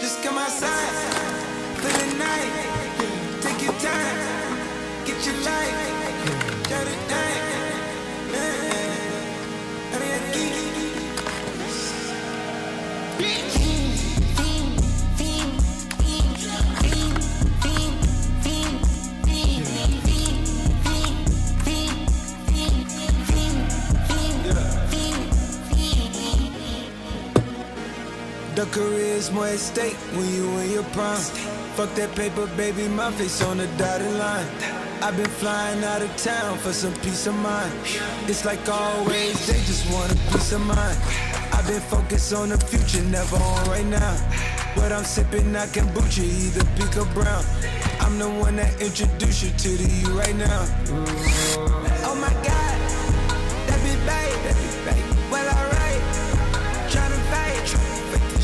Just come outside, feel the night. Take your time, get your life. Got it down. The career's more at stake when you in your prime. Fuck that paper, baby, my face on the dotted line. I've been flying out of town for some peace of mind. It's like always, they just want a peace of mind. I've been focused on the future, never on right now. What I'm sipping, I kombucha, either pink or brown. I'm the one that introduced you to the you right now.